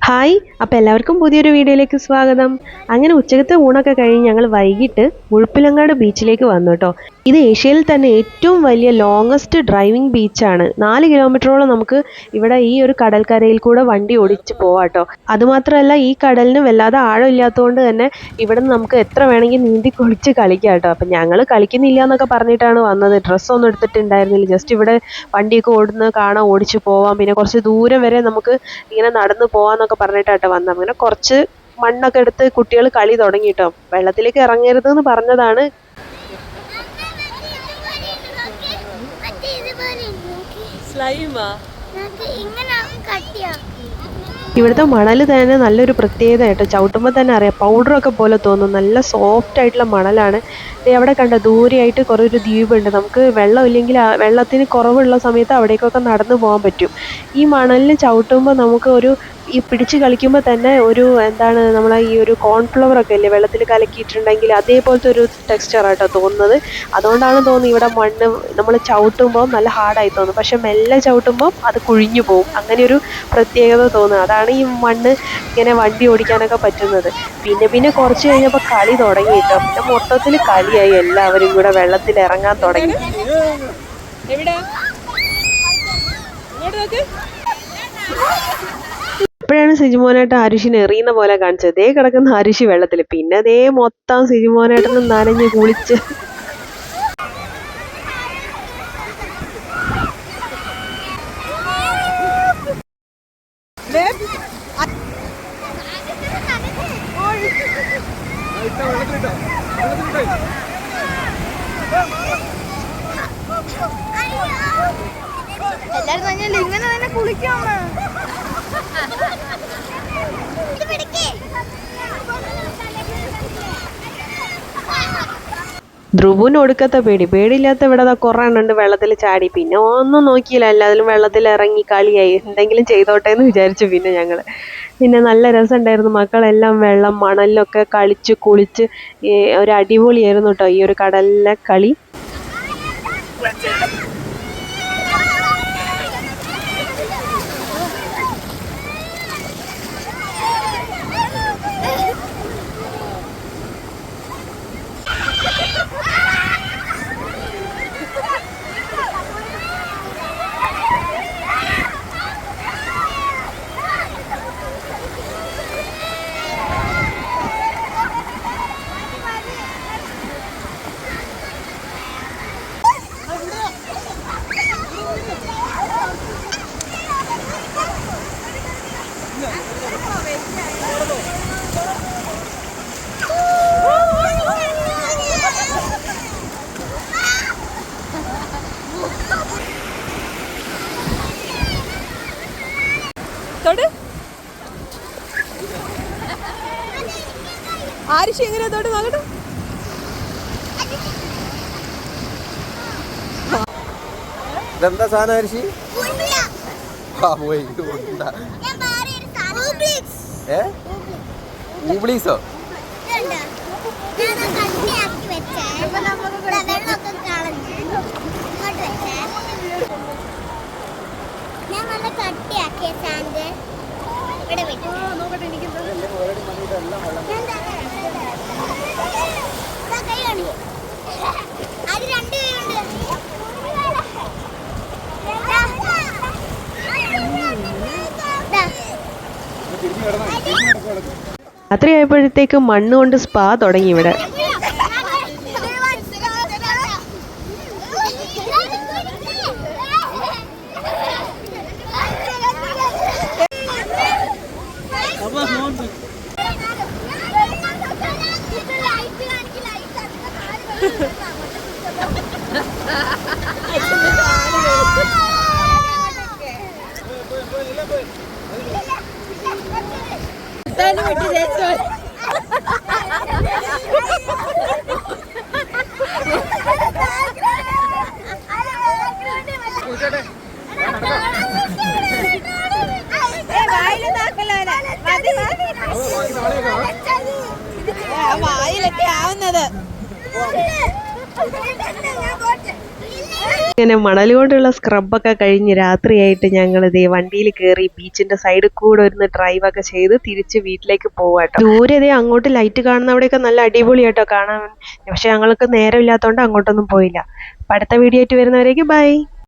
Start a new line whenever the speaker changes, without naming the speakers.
Hi, അപ്പോൾ എല്ലാവർക്കും പുതിയൊരു വീഡിയോയിലേക്ക് സ്വാഗതം. അങ്ങനെ ഉച്ചക്കത്തെ ഊണൊക്കെ കഴിഞ്ഞ് ഞങ്ങൾ വൈകിട്ട് മുഴുപ്പിലങ്ങാട് ബീച്ചിലേക്ക് വന്നു കേട്ടോ. ഇത് ഏഷ്യയിൽ തന്നെ ഏറ്റവും വലിയ ലോങ്ങസ്റ്റ് ഡ്രൈവിംഗ് ബീച്ചാണ്. 4 കിലോമീറ്ററോളം നമുക്ക് ഇവിടെ ഈ ഒരു കടൽക്കരയിൽ കൂടെ വണ്ടി ഓടിച്ച് പോവാം കേട്ടോ. അതുമാത്രമല്ല ഈ കടലിന് വല്ലാതെ ആഴമില്ലാത്തതുകൊണ്ട് തന്നെ ഇവിടെ നിന്ന് നമുക്ക് എത്ര വേണമെങ്കിൽ നീന്തി കുളിച്ച് കളിക്കാം കേട്ടോ. അപ്പം ഞങ്ങൾ കളിക്കുന്നില്ല എന്നൊക്കെ പറഞ്ഞിട്ടാണ് വന്നത്. ഡ്രസ്സൊന്നും എടുത്തിട്ടുണ്ടായിരുന്നില്ല. ജസ്റ്റ് ഇവിടെ വണ്ടിയൊക്കെ ഓടുന്നത് കാണാൻ ഓടിച്ച് പോവാം, പിന്നെ കുറച്ച് ദൂരം വരെ നമുക്ക് ഇങ്ങനെ നടന്നു പോവാന്നൊക്കെ പറഞ്ഞിട്ടാട്ടോ വന്നത്. അങ്ങനെ കുറച്ച് മണ്ണൊക്കെ എടുത്ത് കുട്ടികൾ കളി തുടങ്ങി കേട്ടോ. വെള്ളത്തിലേക്ക് ഇറങ്ങരുത് എന്ന് പറഞ്ഞതാണ്. ഇവിടുത്തെ മണൽ തന്നെ നല്ലൊരു പ്രത്യേകത കേട്ടോ. ചവിട്ടുമ്പോൾ തന്നെ അറിയാം, പൗഡറൊക്കെ പോലെ തോന്നും. നല്ല സോഫ്റ്റ് ആയിട്ടുള്ള മണലാണ്. അവിടെ കണ്ട ദൂരെയായിട്ട് കുറേ ഒരു ദ്വീപുണ്ട്. നമുക്ക് വെള്ളമില്ലെങ്കിൽ വെള്ളത്തിന് കുറവുള്ള സമയത്ത് അവിടേക്കൊക്കെ നടന്നു പോകാൻ പറ്റും. ഈ മണലിൽ ചവിട്ടുമ്പോൾ നമുക്ക് ഈ പിടിച്ച് കളിക്കുമ്പോൾ തന്നെ എന്താണ് നമ്മളെ ഈ ഒരു കോൺഫ്ലവർ ഒക്കെ ഇല്ലേ വെള്ളത്തിൽ കലക്കിയിട്ടുണ്ടെങ്കിൽ അതേപോലത്തെ ഒരു ടെക്സ്ചറായിട്ടോ തോന്നുന്നത്. അതുകൊണ്ടാണ് തോന്നുന്നത് ഇവിടെ മണ്ണ് നമ്മൾ ചവിട്ടുമ്പോൾ നല്ല ഹാർഡായി തോന്നും, പക്ഷെ മെല്ലെ ചവിട്ടുമ്പോൾ അത് കുഴിഞ്ഞു പോകും. അങ്ങനെ ഒരു പ്രത്യേകത തോന്നുന്നത്. അതാണ് ഈ മണ്ണ് ഇങ്ങനെ വണ്ടി ഓടിക്കാനൊക്കെ പറ്റുന്നത്. പിന്നെ കുറച്ച് കഴിഞ്ഞപ്പോൾ കളി തുടങ്ങി കേട്ടോ. പിന്നെ മൊത്തത്തിൽ കളിയായി, എല്ലാവരും കൂടെ വെള്ളത്തിൽ ഇറങ്ങാൻ തുടങ്ങി. ഇപ്പോഴാണ് സിജുമോനായിട്ട് ആരുഷിനെ എറിയുന്ന പോലെ കാണിച്ചത്. ദേ കിടക്കുന്ന ആരുഷി വെള്ളത്തിൽ, പിന്നെ ദേ മൊത്തം സിജുമോനായിട്ടൊന്നും നനഞ്ഞ് കുളിച്ച്.
എല്ലാരും പറഞ്ഞല്ലോ ഇങ്ങനെ തന്നെ കുളിക്കാമ.
ധ്രുവുവിന് ഒടുക്കത്തെ പേടിയില്ലാത്ത ഇവിടെ കുറേ എണ്ണുണ്ട് വെള്ളത്തിൽ ചാടി. പിന്നെ ഒന്നും നോക്കിയില്ല, എല്ലാത്തിലും വെള്ളത്തിൽ ഇറങ്ങി കളിയായി. എന്തെങ്കിലും ചെയ്തോട്ടെ എന്ന് വിചാരിച്ചു. പിന്നെ നല്ല രസമുണ്ടായിരുന്നു. മക്കളെല്ലാം വെള്ളം മണലിലൊക്കെ കളിച്ച് കുളിച്ച് ഒരു അടിപൊളിയായിരുന്നു കേട്ടോ ഈ ഒരു കടലിലെ കളി.
ആരുഷി എങ്ങനെയാ തൊട്ട് നോക്കട്ടെ.
ഇതെന്താ സാധനം ആരുഷി? ഊബ്ലീസോ?
രാത്രിയായപ്പോഴത്തേക്ക് മണ്ണ് കൊണ്ട് സ്പാ തുടങ്ങി ഇവിടെ.
വായിലൊക്കെ ആവുന്നത്.
ഇങ്ങനെ മണൽ കൊണ്ടുള്ള സ്ക്രബൊക്കെ കഴിഞ്ഞ് രാത്രിയായിട്ട് ഞങ്ങൾ ഇതേ വണ്ടിയിൽ കയറി ബീച്ചിന്റെ സൈഡിൽ കൂടെ ഒരു ഡ്രൈവ് ഒക്കെ ചെയ്ത് തിരിച്ച് വീട്ടിലേക്ക് പോവാട്ടോ. ദൂരെ ഇതേ അങ്ങോട്ട് ലൈറ്റ് കാണുന്ന അവിടെയൊക്കെ നല്ല അടിപൊളിയാട്ടോ കാണാൻ. പക്ഷെ ഞങ്ങൾക്ക് നേരമില്ലാത്തതുകൊണ്ട് അങ്ങോട്ടൊന്നും പോയില്ല. അപ്പൊ അടുത്ത വീഡിയോ ആയിട്ട് വരുന്നവരേക്ക് ബൈ.